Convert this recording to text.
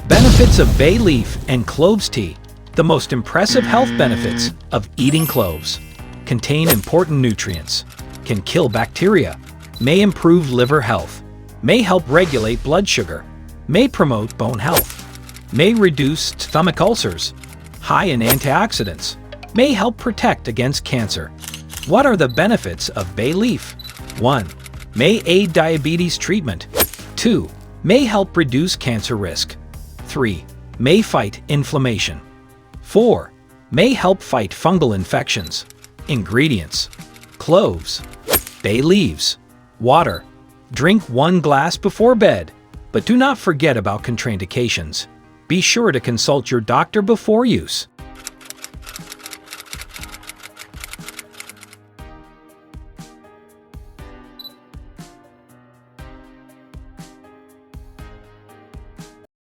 Benefits of bay leaf and cloves tea. The most impressive health benefits of eating cloves. Contain important nutrients. Can kill bacteria. May improve liver health. May help regulate blood sugar. May promote bone health. May reduce stomach ulcers. High in antioxidants. May help protect against cancer. What are the benefits of bay leaf? 1. May aid diabetes treatment. 2. May help reduce cancer risk. 3. May fight inflammation. 4. May help fight fungal infections. Ingredients: cloves, bay leaves, water. Drink 1 glass before bed, but do not forget about contraindications. Be sure to consult your doctor before use.